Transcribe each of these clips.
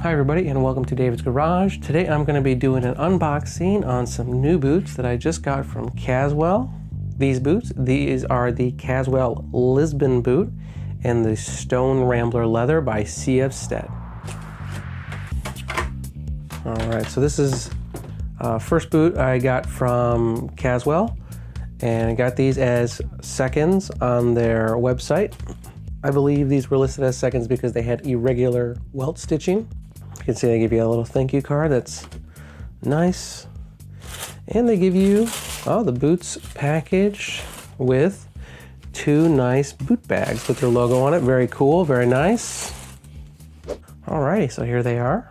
Hi everybody and welcome to David's Garage. Today I'm going to be doing an unboxing on some new boots that I just got from Caswell. These are the Caswell Lisbon boot and the Stone Rambler leather by CF Stead. Alright, so this is first boot I got from Caswell, and I got these as seconds on their website. I believe these were listed as seconds because they had irregular welt stitching. You can see they give you a little thank you card that's nice. And they give you, the boots package with two nice boot bags with their logo on it. Very cool, very nice. Alrighty, so here they are.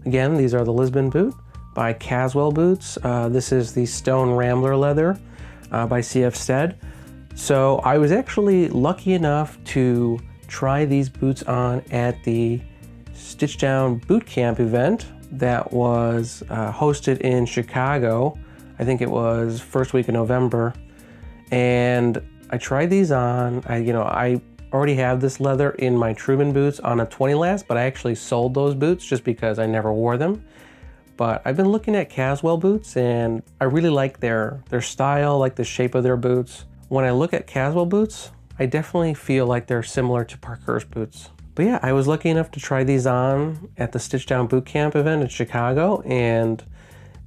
Again, these are the Lisbon boot by Caswell Boots. This is the Stone Rambler leather by CF Stead. So I was actually lucky enough to try these boots on at the Stitch Down Boot Camp event that was hosted in Chicago. I think it was first week of November. And I tried these on. I already have this leather in my Truman boots on a 20 last, but I actually sold those boots just because I never wore them. But I've been looking at Caswell boots and I really like their style, like the shape of their boots. When I look at Caswell boots, I definitely feel like they're similar to Parkhurst boots. But yeah, I was lucky enough to try these on at the Stitch Down Boot Camp event in Chicago, and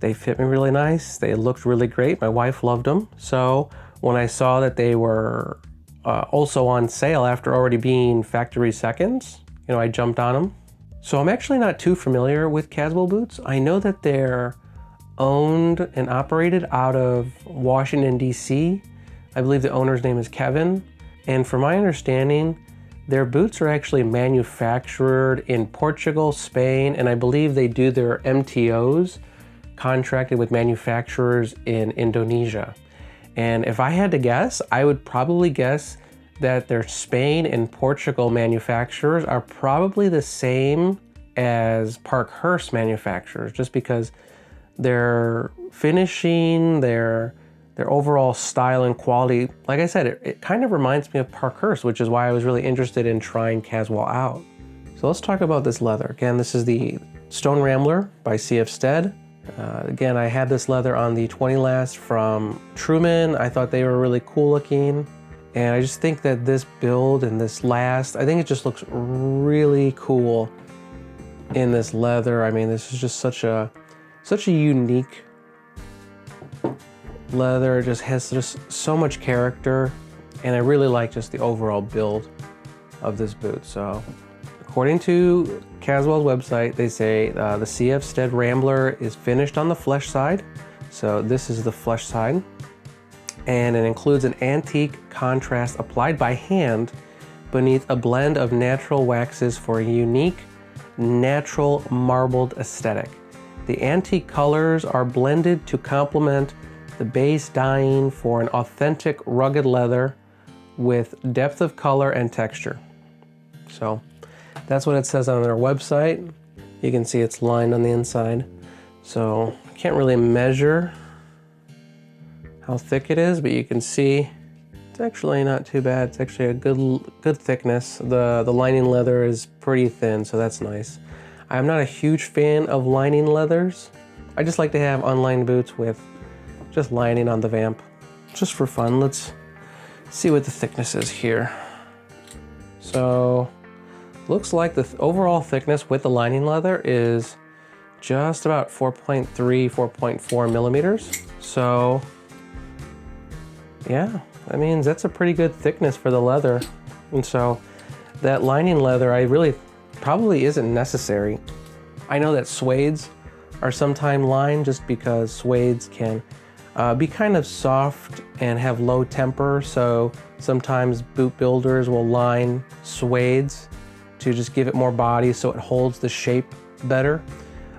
they fit me really nice. They looked really great. My wife loved them. So when I saw that they were also on sale after already being factory seconds, I jumped on them. So I'm actually not too familiar with Caswell boots. I know that they're owned and operated out of Washington, D.C. I believe the owner's name is Kevin. And from my understanding, their boots are actually manufactured in Portugal, Spain, and I believe they do their MTOs contracted with manufacturers in Indonesia. And if I had to guess, I would probably guess that their Spain and Portugal manufacturers are probably the same as Parkhurst manufacturers, just because their finishing, their overall style and quality, like I said, it kind of reminds me of Parkhurst, which is why I was really interested in trying Caswell out. So let's talk about this leather. Again, this is the Stone Rambler by CF Stead. Again, I had this leather on the 20 last from Truman. I thought they were really cool looking. And I just think that this build and this last, I think it just looks really cool in this leather. I mean, this is just such a unique leather. It just has just so much character, and I really like just the overall build of this boot. So according to Caswell's website, they say the CF Stead Rambler is finished on the flesh side. So this is the flesh side, and it includes an antique contrast applied by hand beneath a blend of natural waxes for a unique natural marbled aesthetic. The antique colors are blended to complement the base dyeing for an authentic rugged leather with depth of color and texture. So that's what it says on their website. You can see it's lined on the inside. So I can't really measure how thick it is, but you can see it's actually not too bad. It's actually a good thickness. The lining leather is pretty thin, so that's nice. I'm not a huge fan of lining leathers. I just like to have unlined boots with just lining on the vamp. Just for fun, let's see what the thickness is here. So looks like the overall thickness with the lining leather is just about 4.3, 4.4 millimeters. So yeah, that means that's a pretty good thickness for the leather. And so that lining leather, I really probably isn't necessary. I know that suedes are sometimes lined just because suedes can be kind of soft and have low temper, so sometimes boot builders will line suedes to just give it more body so it holds the shape better.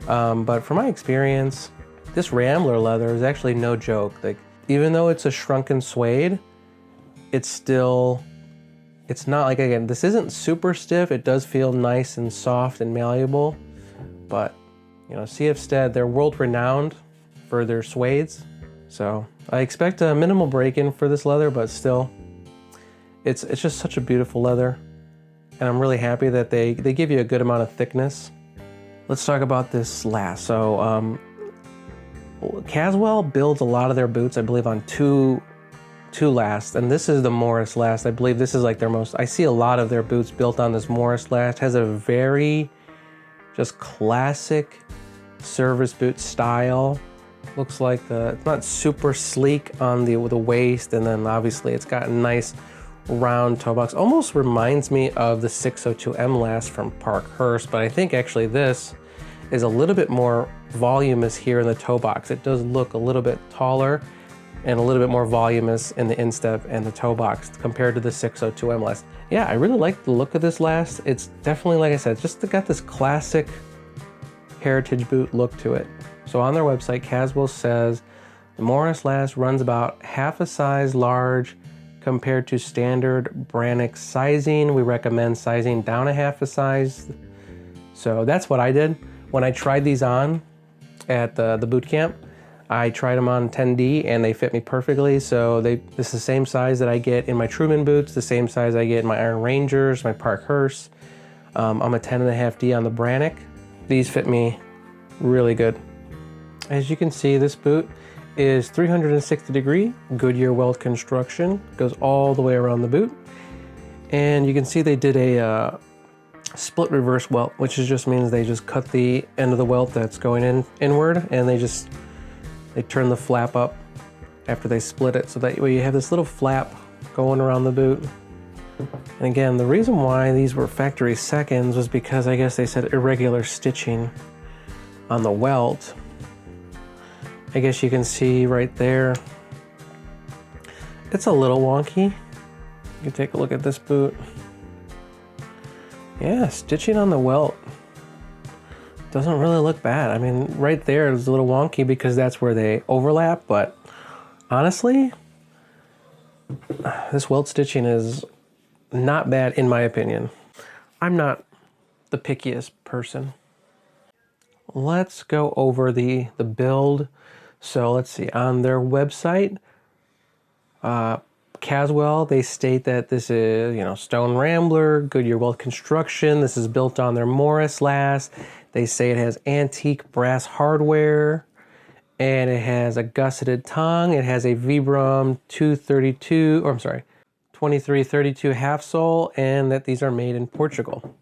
But from my experience, this Rambler leather is actually no joke. Like, even though it's a shrunken suede, it's not like, again, this isn't super stiff. It does feel nice and soft and malleable, but CF Stead, they're world renowned for their suedes. So I expect a minimal break-in for this leather, but still, it's just such a beautiful leather. and I'm really happy that they give you a good amount of thickness. Let's talk about this last. So Caswell builds a lot of their boots, I believe, on two lasts, and this is the Morris last. I believe this is like their most, I see a lot of their boots built on this Morris last. It has a very just classic service boot style. Looks like it's not super sleek on the waist, and then obviously it's got a nice round toe box. Almost reminds me of the 602M last from Parkhurst, but I think actually this is a little bit more voluminous here in the toe box. It does look a little bit taller and a little bit more voluminous in the instep and the toe box compared to the 602M last. Yeah, I really like the look of this last. It's definitely, like I said, just got this classic heritage boot look to it. So on their website, Caswell says the Morris last runs about half a size large compared to standard Brannock sizing. We recommend sizing down a half a size. So that's what I did. When I tried these on at the boot camp, I tried them on 10D and they fit me perfectly. So this is the same size that I get in my Truman boots, the same size I get in my Iron Rangers, my Parkhurst. I'm a 10.5D on the Brannock. These fit me really good. As you can see, this boot is 360 degree Goodyear welt construction, goes all the way around the boot. And you can see they did a split reverse welt, which just means they just cut the end of the welt that's going inward, and they turn the flap up after they split it, so that way you have this little flap going around the boot. And again, the reason why these were factory seconds was because I guess they said irregular stitching on the welt. I guess you can see right there, it's a little wonky. You can take a look at this boot. Yeah, stitching on the welt doesn't really look bad. I mean, right there is a little wonky because that's where they overlap, but honestly, this welt stitching is not bad in my opinion. I'm not the pickiest person. Let's go over the build. So let's see, on their website, Caswell, they state that this is, Stone Rambler, Goodyear welt construction. This is built on their Morris last. They say it has antique brass hardware, and it has a gusseted tongue. It has a Vibram 2332 half sole, and that these are made in Portugal.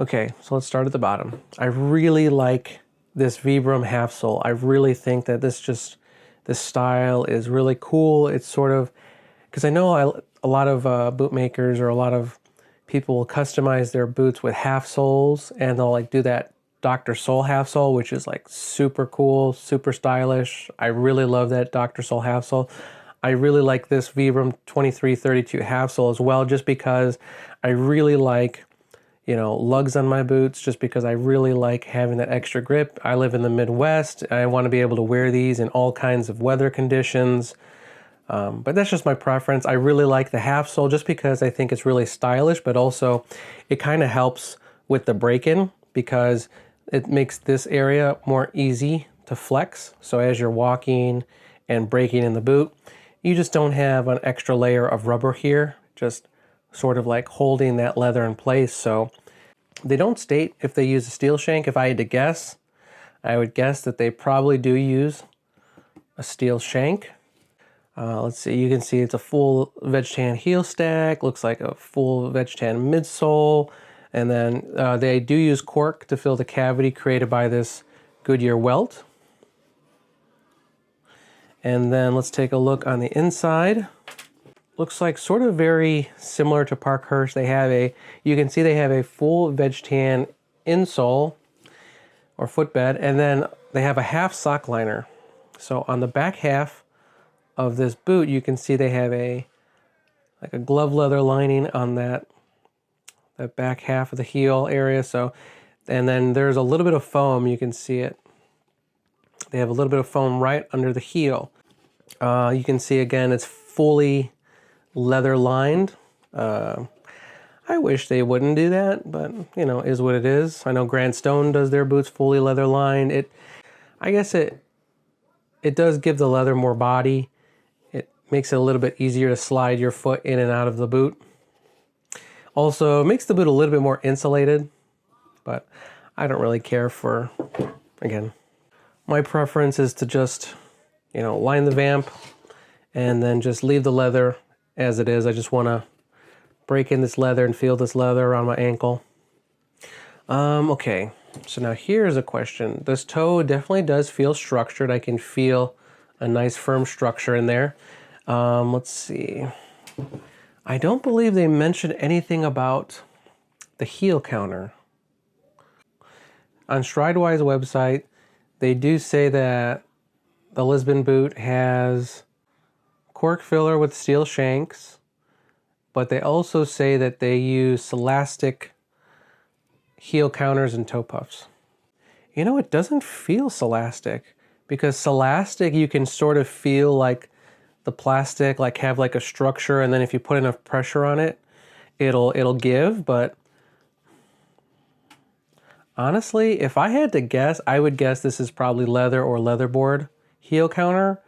Okay, so let's start at the bottom. I really like this Vibram half sole. I really think that this style is really cool. It's sort of, because I know a lot of boot makers or a lot of people will customize their boots with half soles, and they'll like do that Dr. Sole half sole, which is like super cool, super stylish. I really love that Dr. Sole half sole. I really like this Vibram 2332 half sole as well, just because I really like, lugs on my boots, just because I really like having that extra grip. I live in the Midwest. I want to be able to wear these in all kinds of weather conditions. But that's just my preference. I really like the half sole just because I think it's really stylish, but also it kind of helps with the break-in because it makes this area more easy to flex. So as you're walking and breaking in the boot, you just don't have an extra layer of rubber here, just sort of like holding that leather in place. So they don't state if they use a steel shank. If I had to guess, I would guess that they probably do use a steel shank. Let's see, you can see it's a full veg tan heel stack, looks like a full veg tan midsole, and then they do use cork to fill the cavity created by this Goodyear welt. And then let's take a look on the inside. Looks like sort of very similar to Parkhurst. You can see they have a full veg tan insole or footbed, and then they have a half sock liner. So on the back half of this boot, you can see they have a glove leather lining on that back half of the heel area. So, and then there's a little bit of foam, you can see it. They have a little bit of foam right under the heel. You can see again, it's fully leather lined. I wish they wouldn't do that, but is what it is. I know Grand Stone does their boots fully leather lined. I guess it does give the leather more body. It makes it a little bit easier to slide your foot in and out of the boot. Also, it makes the boot a little bit more insulated, but I don't really care for, again, my preference is to just, you know, line the vamp and then just leave the leather as it is. I just want to break in this leather and feel this leather around my ankle. Okay, so now here's a question. This toe definitely does feel structured. I can feel a nice firm structure in there. Let's see. I don't believe they mentioned anything about the heel counter. On Stridewise website, they do say that the Lisbon boot has cork filler with steel shanks, but they also say that they use Celastic heel counters and toe puffs. You know, it doesn't feel Celastic, because Celastic you can sort of feel like the plastic like have like a structure, and then if you put enough pressure on it, it'll give. But honestly, if I had to guess, I would guess this is probably leather or leatherboard heel counter.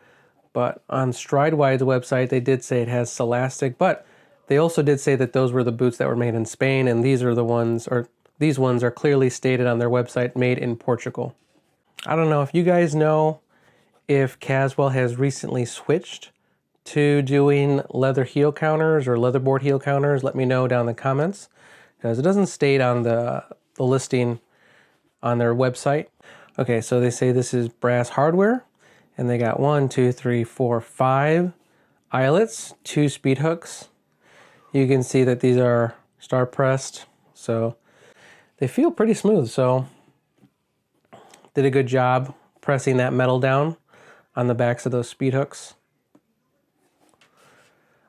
But on Stridewide's website, they did say it has Celastic, but they also did say that those were the boots that were made in Spain, and these are the ones, or these ones are clearly stated on their website, made in Portugal. I don't know if you guys know if Caswell has recently switched to doing leather heel counters or leatherboard heel counters. Let me know down in the comments, because it doesn't state on the listing on their website. Okay, so they say this is brass hardware, and they got 1, 2, 3, 4, 5 eyelets, 2 speed hooks. You can see that these are star pressed, so they feel pretty smooth. So did a good job pressing that metal down on the backs of those speed hooks.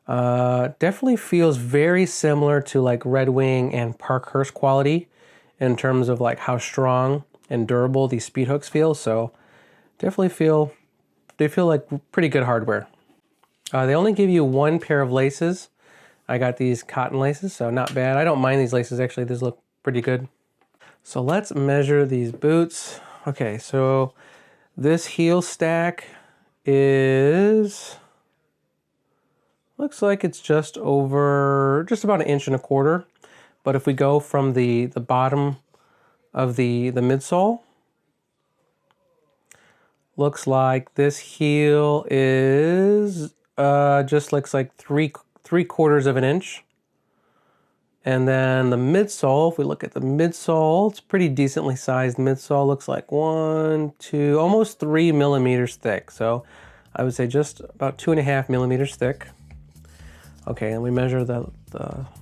Definitely feels very similar to like Red Wing and Parkhurst quality in terms of like how strong and durable these speed hooks feel. So definitely they feel like pretty good hardware. They only give you 1 pair of laces. I got these cotton laces, so not bad. I don't mind these laces, actually. These look pretty good. So let's measure these boots. Okay, so this heel stack is, looks like it's just about 1.25 inches. But if we go from the bottom of the midsole, looks like this heel is just looks like 3/4 of an inch. And then the midsole, if we look at the midsole, it's pretty decently sized midsole. Looks like 1, 2, almost 3 millimeters thick. So I would say just about 2.5 millimeters thick. Okay, and we measure the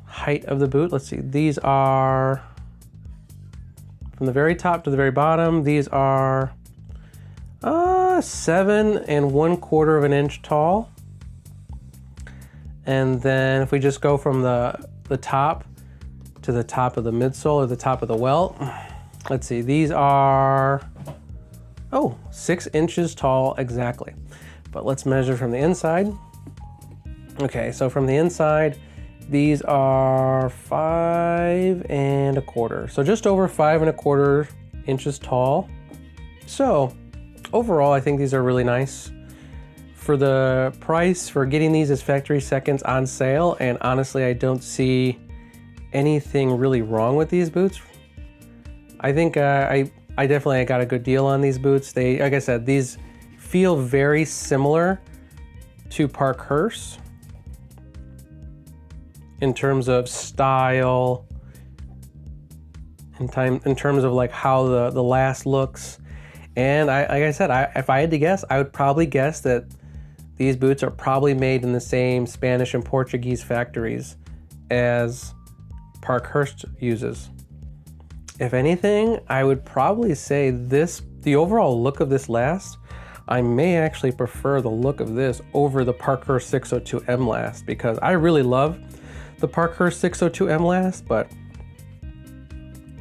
height of the boot. Let's see, these are, from the very top to the very bottom, these are 7 1/4 of an inch tall. And then if we just go from the top to the top of the midsole or the top of the welt, let's see, these are, 6 inches tall exactly. But let's measure from the inside. Okay, so from the inside, these are 5 1/4. So just over 5 1/4 inches tall. So overall, I think these are really nice. For the price, for getting these as factory seconds on sale, and honestly, I don't see anything really wrong with these boots. I think I definitely got a good deal on these boots. They, like I said, these feel very similar to Parkhurst in terms of style, in terms of like how the last looks. And like I said, if I had to guess, I would probably guess that these boots are probably made in the same Spanish and Portuguese factories as Parkhurst uses. If anything, I would probably say the overall look of this last, I may actually prefer the look of this over the Parkhurst 602M last, because I really love the Parkhurst 602M last, but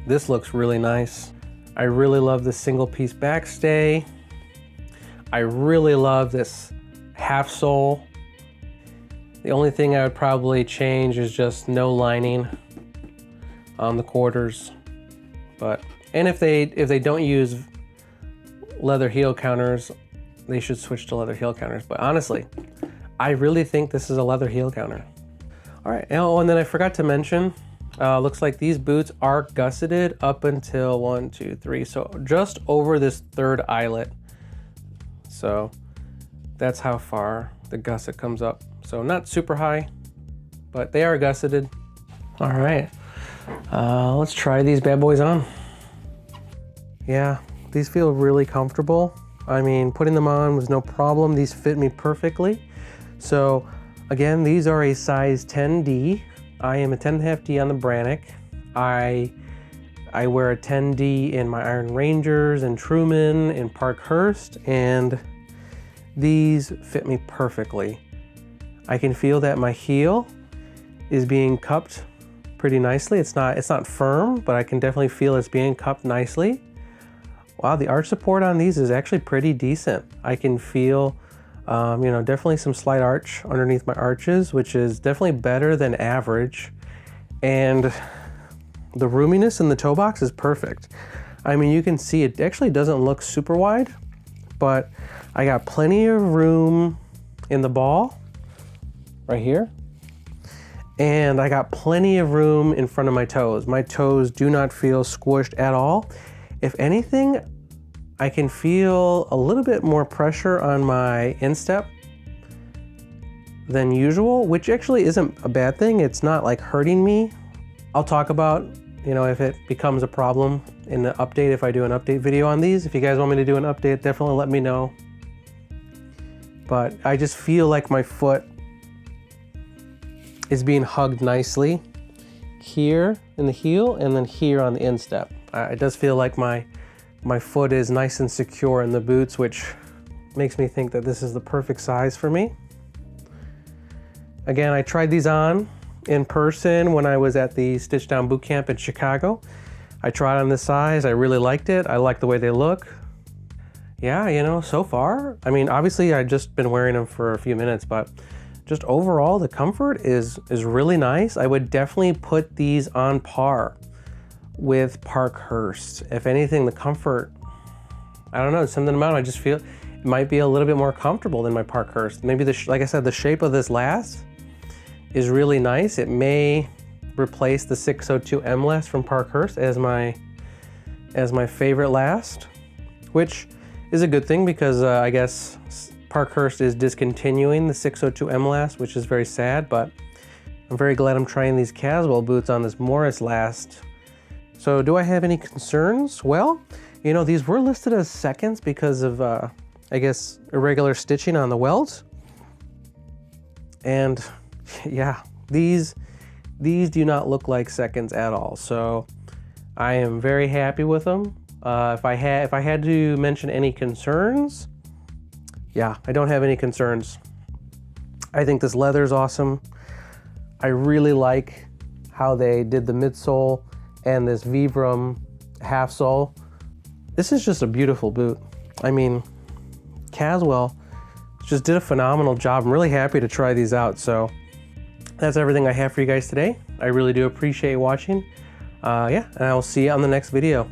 this looks really nice. I really love this single piece backstay. I really love this half sole. The only thing I would probably change is just no lining on the quarters. And if they don't use leather heel counters, they should switch to leather heel counters. But honestly, I really think this is a leather heel counter. All right, oh, and then I forgot to mention, Looks like these boots are gusseted up until 1, 2, 3, so just over this third eyelet. So that's how far the gusset comes up. So not super high, but they are gusseted. All right, let's try these bad boys on. Yeah, these feel really comfortable. I mean, putting them on was no problem. These fit me perfectly. So again, these are a size 10D. I am a 10.5D on the Brannock. I wear a 10D in my Iron Rangers and Truman and Parkhurst, and these fit me perfectly. I can feel that my heel is being cupped pretty nicely. It's not firm, but I can definitely feel it's being cupped nicely. Wow, the arch support on these is actually pretty decent. I can feel, you know, definitely some slight arch underneath my arches, which is definitely better than average. And the roominess in the toe box is perfect. I mean, you can see it actually doesn't look super wide, but I got plenty of room in the ball right here. And I got plenty of room in front of my toes. My toes do not feel squished at all. If anything, I can feel a little bit more pressure on my instep than usual, which actually isn't a bad thing. It's not like hurting me. I'll talk about, you know, if it becomes a problem in the update, if I do an update video on these. If you guys want me to do an update, definitely let me know. But I just feel like my foot is being hugged nicely here in the heel and then here on the instep. It does feel like my foot is nice and secure in the boots, which makes me think that this is the perfect size for me. Again, I tried these on in person when I was at the Stitch Down Boot Camp in Chicago. I tried on this size, I really liked it. I like the way they look. Yeah, you know, so far, I mean, obviously I've just been wearing them for a few minutes, but just overall, the comfort is really nice. I would definitely put these on par with Parkhurst. If anything, the comfort, I don't know, something about it, I just feel it might be a little bit more comfortable than my Parkhurst. Maybe, like I said, the shape of this last is really nice. It may replace the 602M last from Parkhurst as my favorite last, which is a good thing because I guess Parkhurst is discontinuing the 602M last, which is very sad, but I'm very glad I'm trying these Caswell boots on this Morris last. So do I have any concerns? Well, you know, these were listed as seconds because of, I guess, irregular stitching on the welds. And yeah, these do not look like seconds at all. So I am very happy with them. If I had to mention any concerns, yeah, I don't have any concerns. I think this leather is awesome. I really like how they did the midsole and this Vibram half sole. This is just a beautiful boot. I mean, Caswell just did a phenomenal job. I'm really happy to try these out. So that's everything I have for you guys today. I really do appreciate watching. Yeah, and I will see you on the next video.